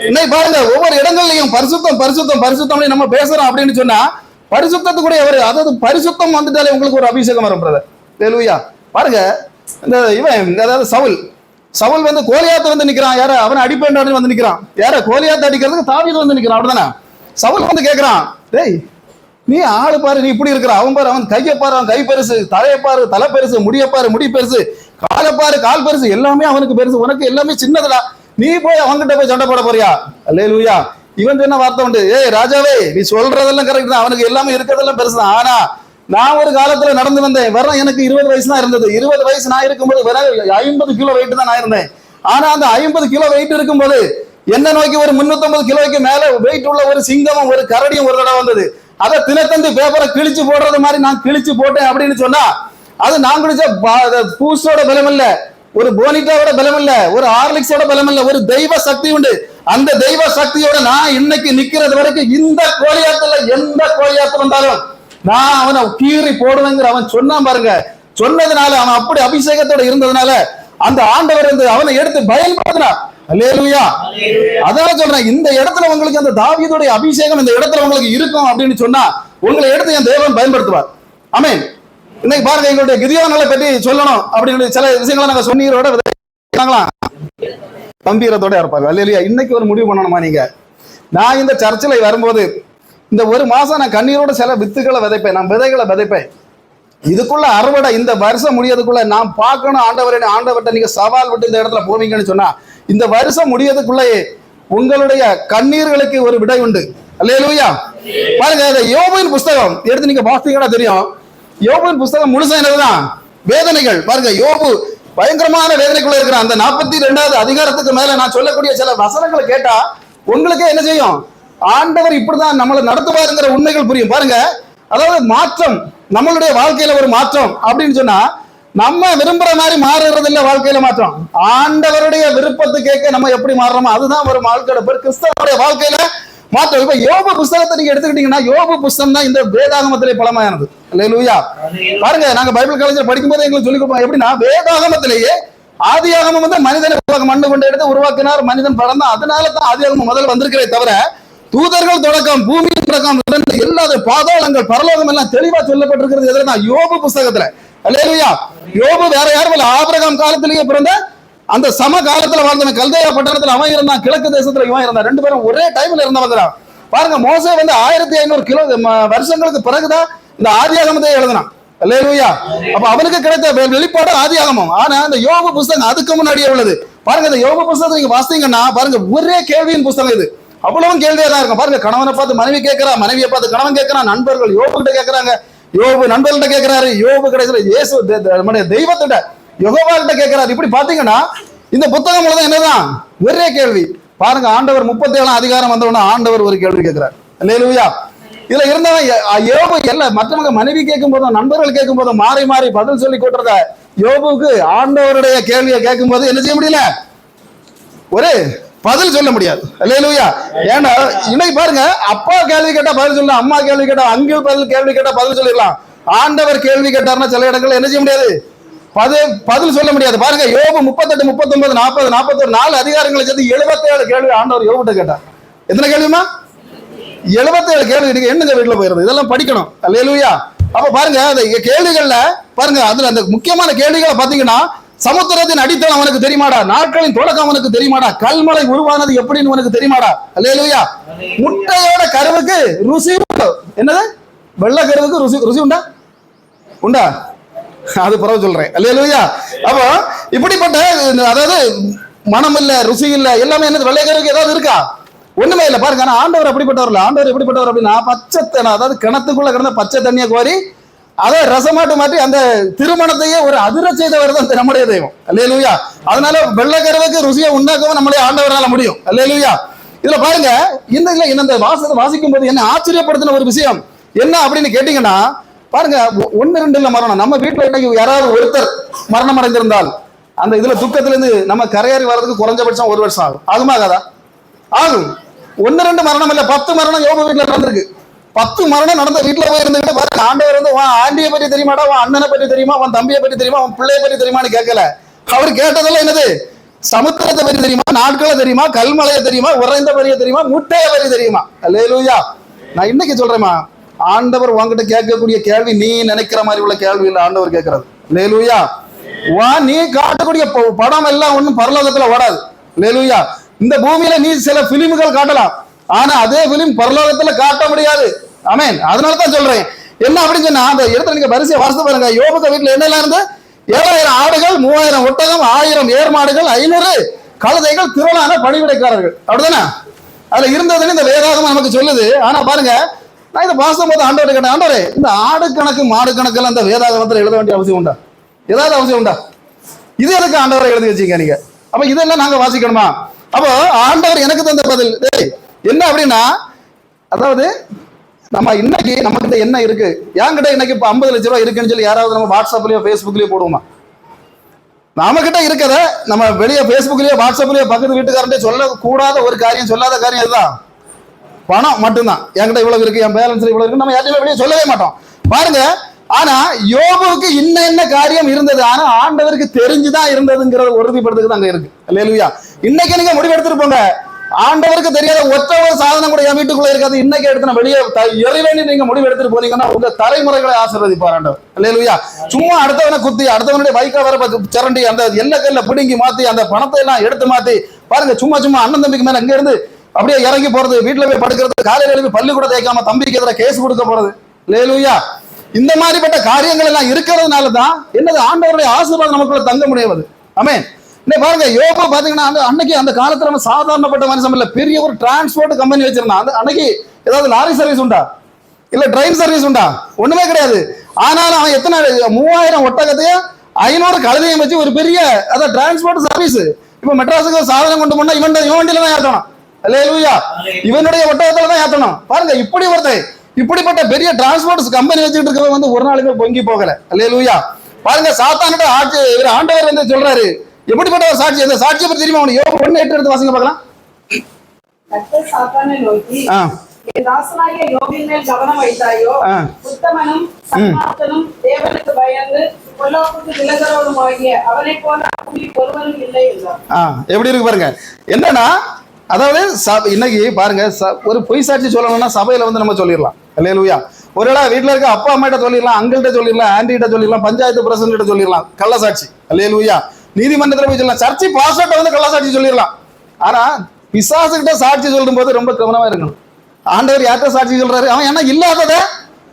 Speaker 1: இன்னைக்கு பாருங்க, ஒவ்வொரு இடங்கள்லயும் பரிசுத்தம் பரிசுத்தம் பரிசுத்தம் நம்ம பேசுறோம் அப்படின்னு சொன்னா பரிசுத்தத்துக்குடைய ஒரு அதாவது பரிசுத்தம் வந்துட்டாலே உங்களுக்கு ஒரு அபிஷேகம் வரும் பிரதர். அல்லேலூயா. பாருங்க, இந்த இவன் அதாவது சவுல் வந்து கோலியாத்து வந்து நிக்கிறான். யார அவனை அடிப்பேன் வந்து நிக்கிறான். யார கோலியாத்து அடிக்கிறதுக்கு தாவீது வந்து நிக்கிறான். அப்படிதானே? சவுல் வந்து கேட்கிறான், டேய் நீ ஆளு பாரு, நீ இப்படி இருக்கிற. அவன் பாரு, அவன் கையை பாரு, அவன் கை பெருசு, தலையை பாரு தலை பெருசு, முடிய பாரு முடி பெருசு, காலை பாரு கால் பெருசு, எல்லாமே அவனுக்கு பெருசு, உனக்கு எல்லாமே சின்னதுடா. நீ போய் அவன்கிட்ட போய் சண்டை போட போறியா? அல்லேலூயா. இவன் என்ன வார்த்தை உண்டு, ஏய் ராஜாவே நீ சொல்றதெல்லாம் கரெக்ட் தான், அவனுக்கு எல்லாமே இருக்கிறதெல்லாம் பெருசுதான். ஆனா நான் ஒரு காலத்துல நடந்து வந்தேன், வெறும் எனக்கு 20 வயசு தான் இருந்தது. 20 வயசு நான் இருக்கும்போது வெறும் 50 கிலோ வெயிட் தான் நான் இருந்தேன். ஆனா அந்த 50 கிலோ வெயிட் இருக்கும்போது என்ன நோக்கி ஒரு 350 கிலோவுக்கு மேல வெயிட் உள்ள ஒரு சிங்கமும் ஒரு கரடியும் ஒரு தடவை வந்தது. அதை தினத்தந்து பேப்பரை கிழிச்சு போடுறது மாதிரி நான் கிழிச்சு போட்டேன் அப்படின்னு சொன்னா அது நான் குடிச்ச பூஸோட பலம் இல்ல, ஒரு போனிட்டாவோட பலம் இல்ல, ஒரு ஹார்லிக்ஸோட பலம் இல்ல, ஒரு தெய்வ சக்தி உண்டு. அந்த தெய்வ சக்தியோட நான் இன்னைக்கு நிக்கிறது வரைக்கும் இந்த கோலியாத்துல எந்த கோலியாத்து வந்தாலும் நான் அவனை கீறி போடுவேங்கிற அவன் சொன்னான் பாருங்க. சொன்னதுனால அவன் அப்படி அபிஷேகத்தோட இருந்ததுனால அந்த ஆண்டவர் வந்து அவனை எடுத்து பயன்படுத்தினார். அல்லேலூயா. அதான் சொல்றேன், இந்த இடத்துல உங்களுக்கு அந்த தாவீதுடைய அபிஷேகம் இந்த இடத்துல உங்களுக்கு இருக்கும் அப்படின்னு சொன்னா உங்களை எடுத்து என் தேவன் பயன்படுத்துவார். ஆமென். இன்னைக்கு பாருங்க, எங்களுடைய கிதியோனை பற்றி சொல்லணும் அப்படின்னு சில விஷயங்களை நாங்க சொன்னீரோட கம்பீரத்தோட இருப்பாங்க. அல்லேலூயா. இன்னைக்கு ஒரு முடிவு பண்ணணுமா நீங்க, நான் இந்த சர்ச்சில் வரும்போது இந்த ஒரு மாசம் நான் கண்ணீரோட சில வித்துக்களை விதைப்பேன், நான் விதைகளை விதைப்பேன். இதுக்குள்ள அறுவடை இந்த வருஷம் முடியறதுக்குள்ள நான் பார்க்கணும் ஆண்டவரே, ஆண்டவர்கிட்ட நீங்க சவால் விட்டு இந்த இடத்துல போவீங்கன்னு சொன்னா இந்த வருஷம் முடியறதுக்குள்ளேயே உங்களுடைய கண்ணீர்களுக்கு ஒரு விடை உண்டு. அல்லேலூயா. பாருங்க, இந்த யோபுவின் புஸ்தகம் எடுத்து நீங்க வாசித்தீங்கன்னா தெரியும். யோபுவின் புஸ்தகம் முழுசா என்னதுதான் வேதனைகள். பாருங்க, யோபு பயங்கரமான வேதனைக்குள்ள இருக்கிறான். அந்த 42வது அதிகாரத்துக்கு மேல நான் சொல்லக்கூடிய சில வசனங்களை கேட்டா உங்களுக்கே என்ன செய்யும், ஆண்டவர் இப்படிதான் நம்மளை நடத்துவாருங்கிற உண்மைகள் புரியும். பாருங்க, அதாவது மாற்றம், நம்மளுடைய வாழ்க்கையில ஒரு மாற்றம் அப்படின்னு சொன்னா நம்ம விரும்புற மாதிரி மாறுறது இல்ல. வாழ்க்கையில மாற்றம் ஆண்டவருடைய விருப்பத்தை கேட்க நம்ம எப்படி மாறுறோமோ அதுதான் ஒரு வாழ்க்கையோட பேர் கிறிஸ்தவனுடைய வாழ்க்கையில மாற்றம். இப்ப யோபு புஸ்தகத்தை நீங்க எடுத்துக்கிட்டீங்கன்னா யோபு புஸ்தகம் தான் இந்த வேதாகமத்திலே பலமானது. அல்லேலூயா. பாருங்க, நாங்க பைபிள் காலேஜ்ல படிக்கும்போது எங்களுக்கு சொல்லி கொடுப்போம் எப்படின்னா, வேதாகமத்திலேயே ஆதியாகமம் வந்து மனிதனை மண்ணு கொண்டு எடுத்து உருவாக்கினார், மனிதன் பறந்தான். அதனால தான் ஆதியாகமம் முதல்ல வந்திருக்கிறே தவிர தூதர்கள் தொடக்கம் பூமியின் தொடக்கம் எல்லா பாதாளங்கள் பரலோகம் எல்லாம் தெளிவா சொல்லப்பட்டிருக்கிறது எதுனா யோபு புஸ்தகத்துல. அல்லேலூயா. யோபு வேற யாரும் இல்ல, ஆபிரகாம் காலத்திலேயே பிறந்த அந்த சம காலத்துல வாழ்ந்தவன். கல்தேயா பட்டணத்துல அவன் இருந்தான், கிழக்கு தேசத்துல இவன் இருந்தான். ரெண்டு பேரும் ஒரே டைம்ல இருந்தவங்க தான். பாருங்க, மோசே வந்து 1500 வருஷங்களுக்கு பிறகுதான் இந்த ஆதியாகமத்தை எழுதினான். அல்லேலூயா. அப்ப அவனுக்கு கிடைத்த வெளிப்பாடு ஆதியாகமம். ஆனா இந்த யோபு புஸ்தகம் அதுக்கு முன்னாடியே உள்ளது. பாருங்க, இந்த யோபு புஸ்தகத்தை நீங்க வாசித்தீங்கன்னா பாருங்க, ஒரே கேள்வியின் புஸ்தகம் இது. அவ்வளவும் கேள்வியா தான் இருக்கும். பாருங்க, கணவனை பார்த்து மனைவி கேட்கிறா, மனைவியை பார்த்து கணவன் கேட்கிறான், நண்பர்கள் யோபு கிட்ட கேட்கிறாங்க, யோபு நண்பர்கள்ட்ட கேட்கிறாரு, யோபு கடைசியில இயேசு நம்முடைய தெய்வத்திட்ட யெகோவா கிட்ட கேட்கிறாரு. இப்படி பாத்தீங்கன்னா இந்த புத்தகம் முழுவதும் என்னதான் ஒரே கேள்வி. பாருங்க, ஆண்டவர் 37 அதிகாரம் வந்தவன ஆண்டவர் ஒரு கேள்வி கேட்கிறார். அல்லேலூயா. இதுல இருந்தவன் யோபு எல்லாம் மற்றவங்க மனைவி கேட்கும் போதும் நண்பர்கள் கேட்கும் போதும் மாறி மாறி பதில் சொல்லி கொடுறத யோபுக்கு ஆண்டவருடைய கேள்வியை கேட்கும் போது என்ன செய்ய முடியல, ஒரு பதில் சொல்ல முடியாது. அல்லேலூயா. ஏன்னா இன்னைக்கு பாருங்க, அப்பா கேள்வி கேட்டா பதில் சொல்லலாம், அம்மா கேள்வி கேட்டா, அங்கிள் கேள்வி கேட்டா பதில் சொல்லிடலாம். ஆண்டவர் கேள்வி கேட்டார்னா சில இடங்கள்ல என்ன செய்ய முடியாது, பதில் சொல்ல முடியாது. பாருங்க, யோபு 38, 39, 40, 41 4 அதிகாரங்களை சேர்த்து 77 கேள்வி ஆண்டவர் யோபுட்ட கேட்டார். எத்தனை கேள்விமா? 77 கேள்வி. நீங்க என்னங்க வீட்டுல போயிருது, இதெல்லாம் படிக்கணும். அல்லேலூயா. அப்ப பாருங்க, அந்த கேள்விகள்ல பாருங்க, அதுல அந்த முக்கியமான கேள்விகளை பாத்தீங்கன்னா, சமுத்திரத்தின் அடித்தளம் அவனுக்கு தெரியுமாடா, நாட்களின் தொடக்கம் அவனுக்கு தெரியுமாடா, கல்மலை உருவானது எப்படின்னு உனக்கு தெரியுமாடா. அல்லேலூயா. முட்டையோட கருவுக்கு ருசி என்னது, வெள்ளை கருவுக்கு ருசி உண்டா உண்டா, அது பிறகு சொல்றேன். அல்லேலூயா. அப்போ இப்படிப்பட்ட அதாவது மனம் இல்ல, ருசி இல்ல, எல்லாமே என்னது, வெள்ளை கருவுக்கு ஏதாவது இருக்கா? ஒண்ணுமே இல்லை. பாருங்க, ஆனா ஆண்டவர் அப்படிப்பட்டவர் இல்ல. ஆண்டவர் எப்படிப்பட்டவர் அப்படின்னா, பச்சை அதாவது கிணத்துக்குள்ள கிடந்த பச்சை தண்ணியை கோரி அதை ரசமாட்டு மாற்றி அந்த திருமணத்தையே ஒரு அதிர செய்தவர் தான் நம்முடைய தெய்வம். அல்லேலூயா. அதனால வெள்ளக்கருவுக்கு ருசியை உண்டாக்கவும் நம்மளே ஆண்டவரால முடியும். அல்லேலூயா. இதுல பாருங்க, இந்த வாசத்தை வாசிக்கும் போது என்ன ஆச்சரியப்படுத்தின ஒரு விஷயம் என்ன அப்படின்னு கேட்டீங்கன்னா, பாருங்க, 1-2 இல்ல மரணம். நம்ம வீட்டுல இன்னைக்கு யாராவது ஒருத்தர் மரணம் அடைந்திருந்தால் அந்த இதுல துக்கத்துல இருந்து நம்ம கரையேறி வர்றதுக்கு குறைஞ்சபட்சம் 1 வருஷம் ஆகும். ஆகுமாகாதா? ஆகும். 1-2 மரணம் இல்ல, 10 மரணம் யோபு வீட்டுல நடந்திருக்கு. 10 மரணம் நடந்த வீட்டுல போய் இருந்துகிட்டு பாருங்க, ஆண்டவர் வந்து உன் ஆண்டியை பற்றி தெரியுமாடா, உன் அண்ணனை பற்றி தெரியுமா, உன் தம்பியை பற்றி தெரியுமா, உன் பிள்ளையை பற்றி தெரியுமான்னு கேட்கல. அவர் கேட்டதெல்லாம் என்னது, சமுத்திரத்தை பற்றி தெரியுமா, நாட்களை தெரியுமா, கல்மலையை தெரியுமா, உறைந்த பறிய தெரியுமா, முட்டையை பற்றி தெரியுமா. அல்லேலூயா. நான் இன்னைக்கு சொல்றேமா, ஆண்டவர் உன்கிட்ட கேட்கக்கூடிய கேள்வி நீ நினைக்கிற மாதிரி உள்ள கேள்வி இல்லை, ஆண்டவர் கேட்கறது. அல்லேலூயா. நீ காட்டக்கூடிய படம் எல்லாம் ஒண்ணும் பரலோகத்துல ஓடாது. அல்லேலூயா. இந்த பூமியில நீ சில பிலிம்கள் காட்டலாம், ஆனா அதே பிலிம் பரலோகத்துல காட்ட முடியாது. ஆமென். அதனாலதான் சொல்றேன். என்ன அப்படின்னு சொன்னா, அந்த இடத்துல நீங்க வரிசையை வாசித்து பாருங்க. யோபுக்கு வீட்டுல என்னெல்லாம் இருந்து, 7000 ஆடுகள், 3000 ஒட்டகம், 1000 ஏர் மாடுகள், 500 கழுதைகள், திரளான பணிவிடைக்காரர்கள். அப்படிதானே அதுல இருந்ததுன்னு இந்த வேதாகமம் நமக்கு சொல்லுது. ஆனா பாருங்க, நான் இதை வாசிக்கும் போது ஆண்டவரை கேட்டேன், ஆண்டவரே, இந்த ஆடு கணக்கு மாடு கணக்கெல்லாம் இந்த வேதாகமத்தில் எழுத வேண்டிய அவசியம் உண்டா, ஏதாவது அவசியம் உண்டா? இது எனக்கு ஆண்டவரை எழுதி வச்சுக்க நீங்க. அப்ப இதெல்லாம் நாங்க வாசிக்கணுமா? அப்போ ஆண்டவர் எனக்கு தந்த பதில் என்ன அப்படின்னா, அதாவது நம்ம இன்னைக்கு நம்ம கிட்ட என்ன இருக்கு, என்கிட்ட இன்னைக்கு 50 லட்சம் ரூபாய் இருக்குன்னு சொல்லி யாராவது நம்ம வாட்ஸ்அப்லயோ ஃபேஸ்புக்லயோ போடுவோமா? நம்ம கிட்ட இருக்கிறத நம்ம வெளியே ஃபேஸ்புக்லயோ வாட்ஸ்அப்லயோ பக்கத்து வீட்டுக்காரன்ட்டே சொல்லக்கூடாத ஒரு காரியம், சொல்லாத காரியம் இதுதான், பணம் மட்டும்தான். என்கிட்ட இவ்வளவு இருக்கு, என் பேலன்ஸ்ல இவ்வளவு இருக்கு, நம்ம யார்ட்டையுமே வெளியே சொல்லவே மாட்டோம். பாருங்க, ஆனா யோபுவுக்கு என்ன காரியம் இருந்தது, ஆனா ஆண்டவருக்கு தெரிஞ்சுதான் இருந்ததுங்கிறத உறுதிப்படுத்துக்கு அங்க இருக்கு. அல்லேலூயா. இன்னைக்கு நீங்க முடிவு எடுத்துட்டு போங்க, ஆண்டவருக்கு தெரியாத ஒற்ற ஒரு சாதனம் கூட என் வீட்டுக்குள்ள இருக்காது. இன்னைக்கு எடுத்து நான் வெளியே எறிவேண்டி நீங்க முடிவு எடுத்துட்டு போனீங்கன்னா உங்க தலைமுறைகளை ஆசீர்வதிப்பார் ஆண்டவர். அல்லேலூயா. சும்மா அடுத்தவனை குத்தி, அடுத்தவனுடைய பைக்கா வர சரண்டி அந்த எல்லைக்கல்ல பிடுங்கி மாத்தி அந்த பணத்தை எல்லாம் எடுத்து மாத்தி பாருங்க, சும்மா அண்ணன் தம்பிக்கு மேல அங்க இருந்து அப்படியே இறங்கி போறது, வீட்டுல போய் படுக்கிறது, காலையில எழுப்பி பள்ளி கூட தேய்க்காம தம்பிக்கு எதிராக கேஸ் கொடுக்க போறது. அல்லேலூயா. இந்த மாதிரிப்பட்ட காரியங்கள் எல்லாம் இருக்கிறதுனாலதான் என்னது, ஆண்டவருடைய ஆசீர்வாதம் நமக்குள்ள தங்க முடியாது. ஆமென். இன்னைக்கு பாருங்க, யோபு பாத்தீங்கன்னா அன்னைக்கு அந்த காலத்துல நம்ம சாதாரணப்பட்ட மனுஷன் இல்ல, பெரிய ஒரு டிரான்ஸ்போர்ட் கம்பெனி வச்சிருந்தான். அன்னைக்கு ஏதாவது லாரி சர்வீஸ் உண்டா, இல்ல ட்ரெயின் சர்வீஸ் உண்டா? ஒண்ணுமே கிடையாது. ஆனாலும் அவன் எத்தனை 3000 ஒட்டகத்தையும் 500 கழுதையும் வச்சு ஒரு பெரிய அதான் டிரான்ஸ்போர்ட் சர்வீஸ். இப்ப மெட்ராஸுக்கு சாதனம் கொண்டு போனா இவன் வண்டியில தான் ஏத்தணும். அல்லேலூயா. இவனுடைய ஒட்டகத்துல தான் ஏத்தணும். பாருங்க, இப்படி ஒருத்தன் இப்படிப்பட்ட பெரிய டிரான்ஸ்போர்ட் கம்பெனி வச்சுட்டு இருக்கவன் வந்து ஒரு நாளுக்கு பொங்கி போகல. அல்லேலூயா. பாருங்க, சாத்தானோட ஆட்சி ஆண்டவர் வந்து சொல்றாரு, எப்படிப்பட்ட ஒரு சாட்சி, அந்த சாட்சியை பத்தி தெரியுமா அவனுக்கு? யோபு 1:8 எடுத்து வாசிங்க பார்க்கலாம்.
Speaker 2: கர்த்தர் சாத்தானை நோக்கி, என் தாசனாகிய யோபின் மேல் கவனம் வைத்தாயோ, உத்தமனும் சன்மார்த்தனும் தேவனுக்கு பயந்து பொல்லாப்புக்கு விலகுறவனுமாகிய அவனைப் போல ஒருவனும் இல்லை என்றார்.
Speaker 1: எப்படி இருக்கு பாருங்க. என்னன்னா, அதாவது இன்னைக்கு பாருங்க, ஒரு பொய் சாட்சி சொல்லணும்னா சபையில வந்து நம்ம சொல்லிடலாம். அல்லேலூயா. ஒருவேளை வீட்டுல இருக்க அப்பா அம்மா கிட்ட சொல்லிடலாம், அங்கிள்கிட்ட சொல்லிடலாம், ஆண்டி கிட்ட சொல்லிடலாம், பஞ்சாயத்து பிரசிடன்ட் கிட்ட சொல்லிடலாம் கள்ள சாட்சி. அல்லேலூயா. நீதிமன்றத்துல போய் சொல்லலாம், சர்ச்சை பாஸ்டர்ட்ட வந்து கள்ள சாட்சி சொல்லிடலாம். ஆனா பிசாசுகிட்ட சாட்சி சொல்லும் போது ரொம்ப கவனமா இருக்கணும். ஆண்டவர் யார்கிட்ட சாட்சி சொல்றாரு? அவன் என்ன இல்லாதத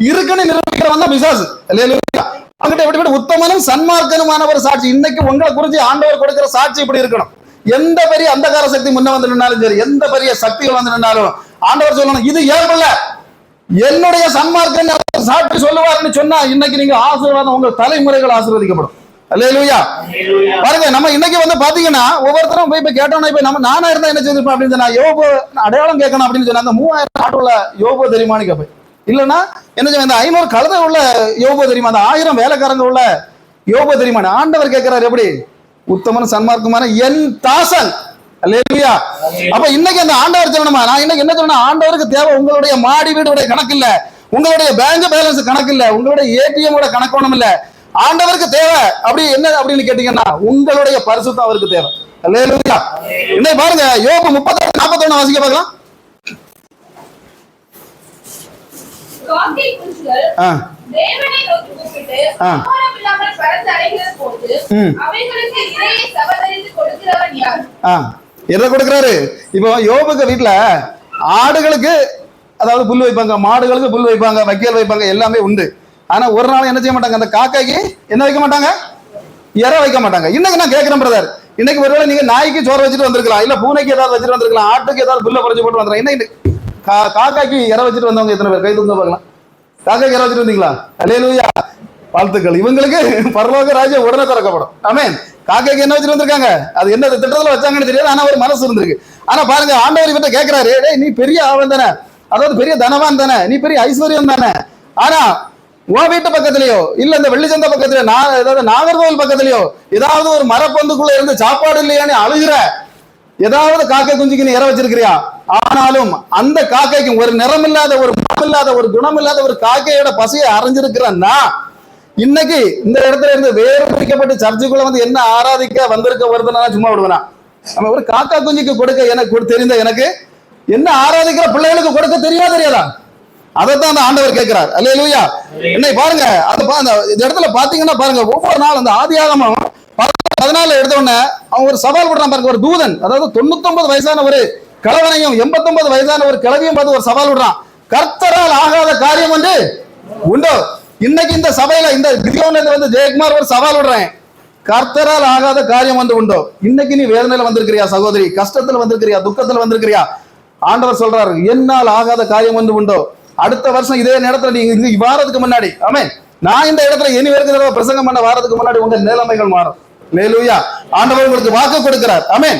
Speaker 1: இருக்குன்னு நிரூபிக்கிறவன் தான் பிசாசு. அல்லேலூயா. அவங்கிட்ட எப்படி உத்தமனும் சன்மார்க்கனுமான ஒரு சாட்சி. இன்னைக்கு உங்களை குறித்து ஆண்டவர் கொடுக்கிற சாட்சி இப்படி இருக்கணும். எந்த பெரிய அந்தகார சக்தி முன்ன வந்து நின்னாலும் சரி, எந்த பெரிய சக்திகள் வந்து நின்னாலும் ஆண்டவர் சொல்லணும், இது ஏன் பிள்ளை என்னுடைய சன்மார்க்கன் சாட்சி சொல்லுவாருன்னு சொன்னா இன்னைக்கு நீங்க ஆசீர்வாதம், உங்க தலைமுறைகள் ஆசீர்வதிக்கப்படும். அல்லேலூயா. பாருங்க, நம்ம இன்னைக்கு வந்து பாத்தீங்கன்னா ஒவ்வொருத்தரும் போய் இப்ப கேட்டோம்னா, இப்ப நம்ம நானா இருந்தா என்ன செய்திருப்பேன் அப்படின்னு சொன்னா, யோபு அடையாளம் கேட்கணும் அப்படின்னு சொன்னா, அந்த 3000 ஆட்டுள்ள யோபு தெரியுமான்னு கேட்பேன். இல்லைன்னா என்ன செய்வேன், இந்த 500 கழுதை உள்ள யோபு தெரியுமா, அந்த 1000 வேலைக்காரங்க உள்ள யோபு தெரியுமா? ஆண்டவர் கேட்கிறார், எப்படி உத்தமன் சன்மார்க்கமான என் தாசன். அல்லேலூயா. அப்ப இன்னைக்கு அந்த ஆண்டவர் சொல்லணுமா, நான் இன்னைக்கு என்ன சொல்லணும், ஆண்டவருக்கு தேவை உங்களுடைய மாடி வீடுடைய கணக்கு இல்ல, உங்களுடைய பேங்க் பேலன்ஸ் கணக்கு இல்ல, உங்களுடைய ஏடிஎம் கணக்கணும் இல்ல. ஆண்டவருக்கு தேவை அப்படி என்ன அப்படின்னு கேட்டீங்கன்னா, உங்களுடைய பரிசுத்தம் அவருக்கு தேவை. அல்லேலூயா. இன்னைக்கு பாருங்க, யோபு 38:41 வாசிக்க பார்க்கலாம்.
Speaker 2: தேவனை நோக்கி கூப்பிட்டு ஆகாரம் இல்லாமல் பறந்து அலைகிற போது அவைகளுக்கு இரையை சவதரித்து கொடுக்கிறவன் யார்?
Speaker 1: என்ன கொடுக்கிறாரு? இப்போ யோபுக்கு வீட்டுல ஆடுகளுக்கு அதாவது புல் வைப்பாங்க, மாடுகளுக்கு புல் வைப்பாங்க, வைக்கல் வைப்பாங்க, எல்லாமே உண்டு. ஆனா ஒரு நாள் என்ன செய்ய மாட்டாங்க, அந்த காக்காய்க்கு என்ன வைக்க மாட்டாங்க, இறை வைக்க மாட்டாங்க. இன்னைக்கு நான் கேட்கிறேன் பிரதர், இன்னைக்கு ஒருவேளை நீங்க நாய்க்கு சோறு வச்சுட்டு வந்திருக்கலாம், இல்ல பூனைக்கு ஏதாவது வச்சுட்டு வந்திருக்கலாம், ஆட்டுக்கு ஏதாவது புல்ல குறைச்சு போட்டு வந்துருக்கலாம். இன்னைக்கு காக்காய்க்கு இறை வச்சுட்டு வந்தவங்க எத்தனை பேர்? கை தூங்க பார்க்கலாம். காக்காய்க்கு இறை வச்சுட்டு வந்தீங்களா? அல்லேலூயா. வாழ்த்துக்கள். இவங்களுக்கு பரலோக ராஜ்யம் உடனே திறக்கப்படும். ஆமென். காக்கைக்கு என்ன வச்சுட்டு வந்திருக்காங்க, அது என்ன திட்டத்துல வச்சாங்கன்னு தெரியாது, ஆனா ஒரு மனசு இருந்திருக்கு. ஆனா பாருங்க, ஆண்டவர் இவர்கிட்ட கேட்கிறாரு, நீ பெரிய ஆவன் தானே, அதாவது பெரிய தனவான் தானே, நீ பெரிய ஐஸ்வர்யம் தானே, ஆனா உன் வீட்டு பக்கத்துலயோ இல்ல இந்த வெள்ளிச்சந்த பக்கத்துலயோ ஏதாவது நாகர்கோவில் பக்கத்துலயோ ஏதாவது ஒரு மரப்பந்துக்குள்ள இருந்து சாப்பாடு இல்லையான்னு அழுகிற ஏதாவது காக்கை குஞ்சுக்கு நீ இற வச்சிருக்கிறியா? ஆனாலும் அந்த காக்கைக்கு ஒரு நிறம் இல்லாத, ஒரு மனம் இல்லாத, ஒரு குணம் இல்லாத ஒரு காக்கையோட பசியை அறிஞ்சிருக்கிறன்னா, இன்னைக்கு இந்த இடத்துல இருந்து வேறு பிடிக்கப்பட்டு சர்ச்சுக்குள்ள வந்து என்ன ஆராதிக்க வந்திருக்க வருதுன்னா சும்மா விடுவேனா? நம்ம ஒரு காக்கா குஞ்சுக்கு கொடுக்க எனக்கு தெரிந்த எனக்கு என்ன ஆராதிக்கிற பிள்ளைகளுக்கு கொடுக்க தெரியாதா? அதைத்தான் அந்த ஆண்டவர் கேட்கிறார். அல்லேலூயா. இன்னைக்கு பாருங்க, அந்த இடத்துல பாத்தீங்கன்னா பாருங்க, ஒவ்வொரு நாள் அந்த ஆதியாகமம் 14 எடுத்த உடனே அவன் ஒரு சவால் விடுறான் பாருங்க. ஒரு தூதன், அதாவது 99 வயசான ஒரு கிழவனையும் 89 வயசான ஒரு கிழவியும் பார்த்து ஒரு சவால் விடுறான். கர்த்தரால் ஆகாத காரியம் வந்து உண்டோ? இன்னைக்கு இந்த சபையில இந்த கிரியோன்ல வந்து ஜெயக்குமார் ஒரு சவால் விடுறேன், கர்த்தரால் ஆகாத காரியம் வந்து உண்டோ? இன்னைக்கு நீ வேதனையில வந்திருக்கிறியா சகோதரி, கஷ்டத்துல வந்திருக்கிறியா, துக்கத்துல வந்திருக்கிறியா? ஆண்டவர் சொல்றாரு, என்னால் ஆகாத காரியம் வந்து உண்டோ? அடுத்த வருஷம் இதே நேரத்துல நீங்க வாரத்துக்கு முன்னாடி, ஆமென், நான் இந்த இடத்துல இனி வரைக்கும் பிரசங்கம் பண்ண வாரத்துக்கு முன்னாடி உங்க நிலைமைகள் மாறும். அல்லேலூயா. ஆண்டவர் உங்களுக்கு வாக்கு கொடுக்கிறார். ஆமென்.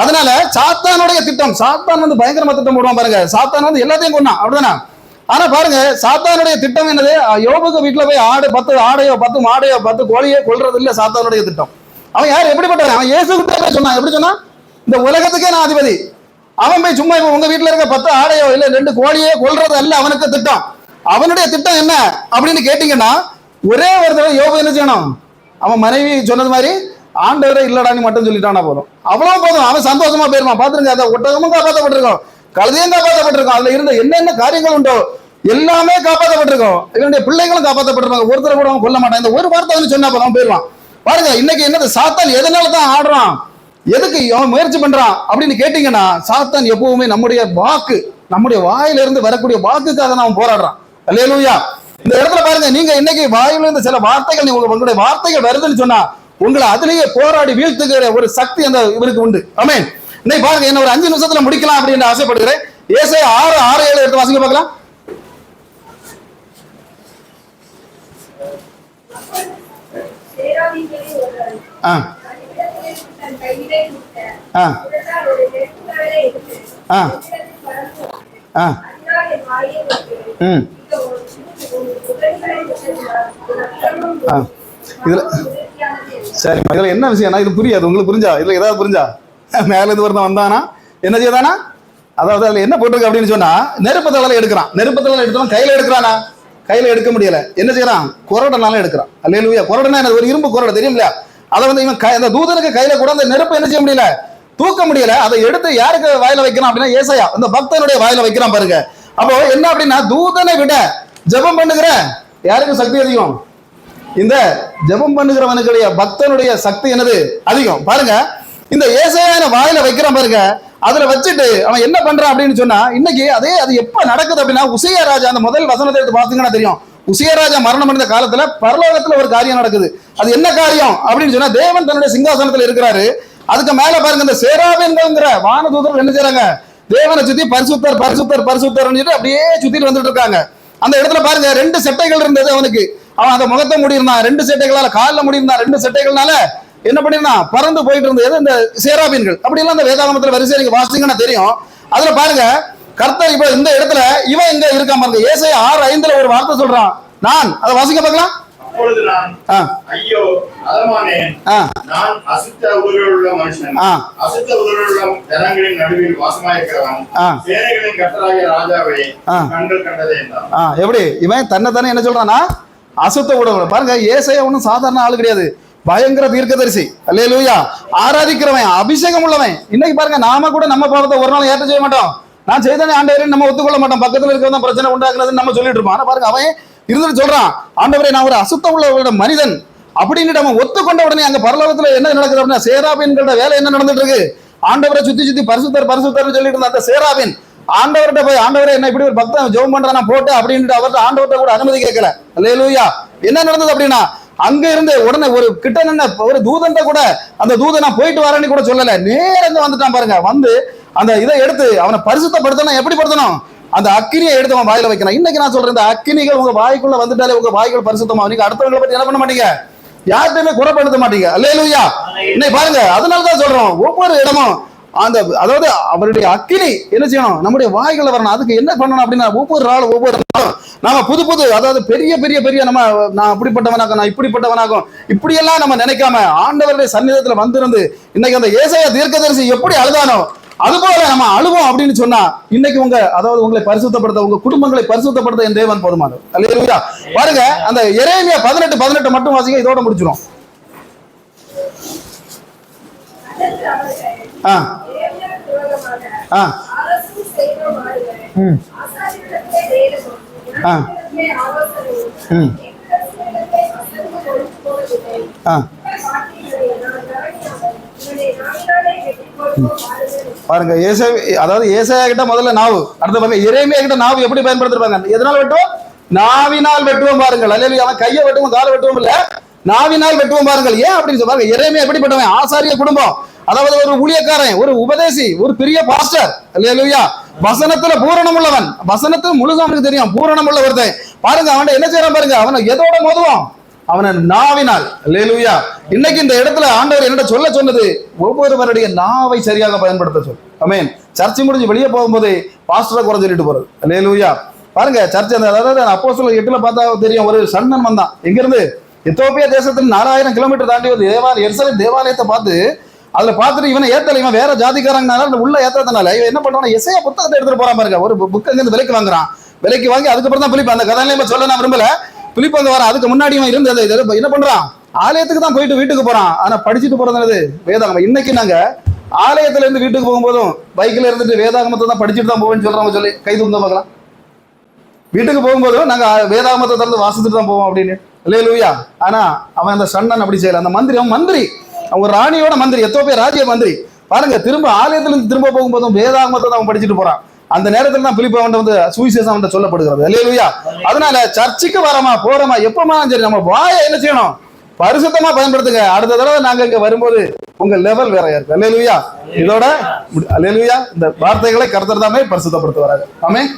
Speaker 1: அதனால சாத்தானுடைய திட்டம், சாத்தான் வந்து பயங்கரமா திட்டம் போடுவான் பாருங்க. சாத்தான் வந்து எல்லாத்தையும் கொண்டான், அப்படிதானே? ஆனா பாருங்க, சாத்தானுடைய திட்டம் என்னது? யோபுக்கு வீட்டுல போய் 10 ஆடையோ 10 மாடையோ 10 கோழியோ கொல்றது இல்ல சாத்தானுடைய திட்டம். அவன் யார், எப்படிப்பட்டவன்? அவன் இயேசு கிட்ட சொன்னான். எப்படி சொன்னா? இந்த உலகத்துக்கே நான் அதிபதி. அவன் போய் சும்மா இப்ப உங்க வீட்டுல இருக்க 10 ஆடையோ இல்ல 2 கோழியோ கொல்றது அல்ல அவனுக்கு திட்டம். அவனுடைய திட்டம் என்ன அப்படின்னு கேட்டீங்கன்னா, ஒரே ஒரு தடவை யோபு என்ன செய்யணும்? அவன் மனைவி சொன்னது மாதிரி ஆண்டவரே இல்லடான்னு மட்டும் சொல்லிட்டானா போதும், அவ்வளவு போதும். அவன் சந்தோஷமா போயிருவான். பாத்துருங்க, அந்த ஒட்டகமும் காப்பாற்றப்பட்டிருக்கோம், கழுதையும் காப்பாற்றப்பட்டிருக்கோம், அதுல இருந்த என்னென்ன காரியங்கள் உண்டோ எல்லாமே காப்பாற்றப்பட்டிருக்கோம். இவனுடைய பிள்ளைகளும் காப்பாற்றப்பட்டிருப்பாங்க. ஒருத்தர் கூட அவன் கொல்ல மாட்டான். இந்த ஒரு வார்த்தை வந்து சொன்னா போதும் போயிருவான். பாருங்க, இன்னைக்கு என்னது சாத்தான் எதனால தான் ஆடுறான், எதுக்கு அவன் முயற்சி பண்றான் அப்படின்னு கேட்டீங்கன்னா, சாத்தான் எப்பவுமே நம்முடைய வாக்கு, நம்முடைய வாயில இருந்து வரக்கூடிய வாக்குக்காக தான் அவன் போராடுறான். அல்லேலூயா. இந்த இடத்துல பாருங்க, நீங்க இன்னைக்கு வாயில இருந்து சில வார்த்தைகள் உங்களுடைய வார்த்தைகள் வருதுன்னு சொன்னா உங்களை அதிலேயே போராடி வீழ்த்துக்கிற ஒரு சக்தி அந்த இவருக்கு உண்டு. ஆமென். இன்னைக்கு பாருங்க, என்ன ஒரு 5 நிமிஷத்துல முடிக்கலாம் அப்படின்னு ஆசைப்படுகிறேன். ஏசாயா 6:6-7 எடுத்து வாசிக்க பார்க்கலாம். இதுல சரி, இதுல என்ன விஷயம்னா, இது புரியாது உங்களுக்கு. புரிஞ்சா? இதுல ஏதாவது புரிஞ்சா? மேல இருந்து ஒருத்தன் வந்தானா என்ன செய்யதானா, அதாவது அதுல என்ன போட்டிருக்கு அப்படின்னு சொன்னா, நெருப்பு தழலை எடுக்கிறான். நெருப்பு தழலை எடுத்தவன் கையில எடுக்கிறானா? கையில எடுக்க முடியல. என்ன செய்யறான்? குரடனால எடுக்கிறான். அல்லேலூயா. குரடனா ஒரு இரும்பு குரடை தெரியும் இல்லையா? அதை வந்து இவன் அந்த தூதனுக்கு கையில கூட அந்த நெருப்பு என்ன செய்ய முடியல, தூக்க முடியல. அதை எடுத்து யாருக்கு வாயில வைக்கிறான் அப்படின்னா, ஏசாயா அந்த பக்தனுடைய வாயில வைக்கிறான் பாருங்க. அப்போ என்ன அப்படின்னா, தூதனை விட ஜெபம் பண்ணுகிற யாருக்கு சக்தி அதிகம்? இந்த ஜெபம் பண்ணுகிறவனுடைய பக்தனுடைய சக்தி என்னது அதிகம். பாருங்க, இந்த ஏசாயா வாயில வைக்கிறான் பாருங்க, அதுல வச்சுட்டு அவன் என்ன பண்றான் அப்படின்னு சொன்னா, இன்னைக்கு அது எப்ப நடக்குது அப்படின்னா, உசியா ராஜா அந்த முதல் வசனத்தை எடுத்து பாத்தீங்கன்னா தெரியும். உசியா ராஜா மரணம் அடைந்த காலத்துல பரலோகத்துல ஒரு காரியம் நடக்குது. அது என்ன காரியம் அப்படின்னு சொன்னா, தேவன் தன்னுடைய சிங்காசனத்துல இருக்கிறாரு. அதுக்கு மேல பாருங்க, இந்த சேராபீன்கள்ங்கிற வானதூதர்கள் என்ன செய்றாங்க, தேவனை சுத்தி பரிசுத்தர் பரிசுத்தர் பரிசுத்தர் அப்படியே சுத்திட்டு வந்துட்டு இருக்காங்க. அந்த இடத்துல பாருங்க, 2 செட்டைகள் இருந்தது அவனுக்கு. அவன் அந்த முகத்தை முடியிருந்தான், 2 செட்டைகளால காலில் முடியிருந்தான், 2 செட்டைகள்னால என்ன பண்ணிருந்தான், பறந்து போயிட்டு இருந்தது இந்த சேராபீன்கள். அப்படி எல்லாம் அந்த வேதாகமத்துல வரிசை நீங்க வாசிங்கன்னா தெரியும். அதுல பாருங்க, கர்த்தர் இப்ப இந்த இடத்துல இவன் எங்க இருக்கான் பாருங்க. ஏசாயா 6:5 ஒரு வார்த்தை சொல்றான். நான் அதை வாசிக்க பார்க்கலாம்.
Speaker 3: அப்பொழுது நான் ஐயோ அதமானேன், நான் அசுத்த உதடுகளுள்ள மனுஷன், அசுத்த உதடுகளுள்ள ஜனங்களின் நடுவில் வாசமாயிருக்கிறவன், சேனைகளின் கர்த்தராகிய ராஜாவே கண்கள் கண்டதே என்றான். எப்படி இவன் தன்னை என்ன சொல்றானா, அசுத்த உடல். பாருங்க, ஏசாயா ஒன்னும் சாதாரண ஆளு கிடையாது, பயங்கர தீர்க்கதரிசி. அல்லேலூயா. ஆராதிக்கிறவன், அபிஷேகம் உள்ளவன். இன்னைக்கு பாருங்க, நாம கூட நம்ம பாவத்தை ஒரு நாள் ஏற்ற செய்ய மாட்டோம். நான் செய்தேனே ஆண்டவரே நம்ம ஒத்துக்கொள்ள மாட்டோம், பக்கத்துல இருக்கிற பிரச்சனை உண்டாக்குறதுன்னு நம்ம சொல்லிட்டு இருப்போம். ஆனா பாருங்க, அவன் இருந்துட்டு சொல்றான், ஆண்டவரே நான் ஒரு அசுத்த உள்ள மனிதன் அப்படின்னு அவன் ஒத்துக்கொண்ட உடனே அங்க பரலோகத்துல என்ன நடக்குது அப்படின்னா, சேராபீன்களோட வேலை என்ன நடந்துட்டு இருக்கு, ஆண்டவரை சுத்தி சுத்தி பரிசுத்தர் பரிசுத்தர்னு சொல்லிட்டு இருந்த அந்த சேராபீன் ஆண்டவர்கிட்ட போய், ஆண்டவரே என்ன இப்படி ஒரு பக்தன் ஜெபம் பண்றானா போட்டு அப்படின்னு அவர்கிட்ட ஆண்டவர்கிட்ட கூட அனுமதி கேட்கல. அல்லேலூயா. என்ன நடந்தது அப்படின்னா, அங்க இருந்து உடனே ஒரு கிட்ட நின்ன ஒரு தூதன்ட்ட கூட அந்த தூதன் நான் போயிட்டு வரேன்னு கூட சொல்லல, நேரங்க வந்துட்டான் பாருங்க. வந்து அந்த இதை எடுத்து அவனை பரிசுத்தப்படுத்தணும். எப்படி படுத்தணும், அந்த அக்கினியை எடுத்து அவன் வாயில வைக்கணும். இன்னைக்கு நான் சொல்றேன், இந்த அக்கினிகள் உங்க வாய்க்குள்ள வந்துட்டாலே உங்க வாய்கள் பரிசுத்தமா, நீங்க அடுத்தவங்களை பத்தி என்ன பண்ண மாட்டீங்க, யார்கிட்டயுமே குறைப்படுத்த மாட்டீங்க. அல்லேலூயா. இன்னைக்கு பாருங்க, அதனாலதான் சொல்றோம், ஒவ்வொரு இடமும் அந்த அதாவது அவருடைய அக்கினி என்ன செய்யணும், நம்முடைய வாய்களை வரணும். அதுக்கு என்ன பண்ணணும் அப்படின்னா, ஒவ்வொரு நாளும் ஒவ்வொரு நாளும் நாம புது புது, அதாவது பெரிய பெரிய பெரிய நம்ம நான் அப்படிப்பட்டவனாகும், நான் இப்படிப்பட்டவனாகும், இப்படியெல்லாம் நம்ம நினைக்காம ஆண்டவருடைய சன்னிதத்துல வந்திருந்து இன்னைக்கு அந்த ஏசாயா தீர்க்கதரிசி எப்படி அழுதானோ அதுபோல நம்ம அழுவோம் அப்படின்னு சொன்னா, இன்னைக்கு அதாவது உங்களை பரிசுத்தப்படுத்த, உங்க குடும்பங்களை பரிசுத்தப்படுத்த என் தேவன் போதுமானவர். அல்லேலூயா. பாருங்க, அந்த எரேமியா 18:18 மட்டும் வாசிங்க, இதோட முடிச்சிரும். பாருங்க, அதாவது ஏசாயா கிட்ட முதல்ல நாவு, அடுத்த பாருங்க எரேமியா கிட்ட நாவு எப்படி பயன்படுத்திருப்பாங்க. எதனால வெட்டுவோம், நாவினால் வெட்டுவோம். பாருங்கள், அல்லேலூயா. அவன் கையை வெட்டுவோம், காலை வெட்டுவோம் இல்ல, நாவினால் வெட்டுவோம். பாருங்கள், ஏன் அப்படின்னு சொல்லுவாங்க. எரேமியா எப்படிப்பட்டவன், ஆசாரிய குடும்பம், அதாவது ஒரு ஊழியக்காரன், ஒரு உபதேசி, ஒரு பெரிய பாஸ்டர். அல்லேலூயா. வசனத்துல பூரணம் உள்ளவன், வசனத்துல முழுசா அவனுக்கு தெரியும், பூரணம் உள்ள ஒருத்தன். பாருங்க, அவன் என்ன செய்யறான் பாருங்க, அவனை எதோட மோதுவான், அவனை நாவினால். அல்லேலூயா. இன்னைக்கு இந்த இடத்துல ஆண்டவர் என்னோட சொல்ல சொன்னது, ஒவ்வொருவருடைய நாவை சரியாக பயன்படுத்த சொல். ஆமென். சர்ச்சை முடிஞ்சு வெளியே போகும்போது பாஸ்டரை குறை சொல்லிட்டு போறது. அல்லேலூயா. பாருங்க, சர்ச்சை அதாவது அப்போஸ்தலர் 8 பார்த்தா தெரியும், ஒரு சன்னன் வந்தான். எங்க இருந்து, எத்தோப்பியா தேசத்துல 4000 கிலோமீட்டர் தாண்டி ஒரு எருசலேம் தேவாலயத்தை பார்த்து, அதுல பார்த்துட்டு இவனை ஏத்தல, இவன் வேற ஜாதிக்காரங்கனால உள்ள ஏத்ததுனால இவன் என்ன பண்றான், எசையா புத்தகத்தை எடுத்துட்டு போறான் பாருங்க. ஒரு புக் அங்க விலைக்கு வாங்குறான், விலைக்கு வாங்கி அதுக்கப்புறம் தான் பிலிப், அந்த கதையில சொல்ல நான் விரும்பல, பிலிப் அங்க வர அதுக்கு முன்னாடி இவன் இருந்தது என்ன பண்றான், ஆலயத்துக்கு தான் போயிட்டு வீட்டுக்கு போறான். ஆனா படிச்சுட்டு போறது வேதாகமம். இன்னைக்கு நாங்க ஆலயத்துல இருந்து வீட்டுக்கு போகும்போதும் பைக்ல இருந்துட்டு வேதாகமத்தை தான் படிச்சுட்டு தான் போவேன்னு சொல்றவங்க சொல்லி கை தூங்க பார்க்கலாம். வீட்டுக்கு போகும்போதும் நாங்க வேதாகமத்தை திறந்து வாசிச்சுட்டு தான் போவோம் அப்படின்னு. அல்லேலூயா. ஆனா அவன் அந்த சன்னன் அப்படி செய்யல. அந்த மந்திரி, அவன் மந்திரி, அவன் ஒரு ராணியோட மந்திரி, எத்தோப்பியா ராஜ்ய மந்திரி. பாருங்க, திரும்ப ஆலயத்துல இருந்து திரும்ப போகும்போதும் வேதாகமத்தை தான் அவன் படிச்சுட்டு போறான். அந்த நேரத்துல தான் பிலிப் அவன் சுவிசேஷம் அவன் சொல்லப்படுகிறது. அல்லேலூயா. அதனால சர்ச்சுக்கு வரமா போறோமா எப்பமா சரி, நம்ம வாயை என்ன செய்யணும், பரிசுத்தமா பயன்படுத்துங்க. அடுத்த தடவை நாங்க இங்க வரும்போது உங்க லெவல் வேறையா இருக்கு. அல்லேலூயா. இதோட அல்லேலூயா. இந்த வார்த்தைகளை கர்த்தர் தாமே பரிசுத்தப்படுத்துவார்கள். ஆமென்.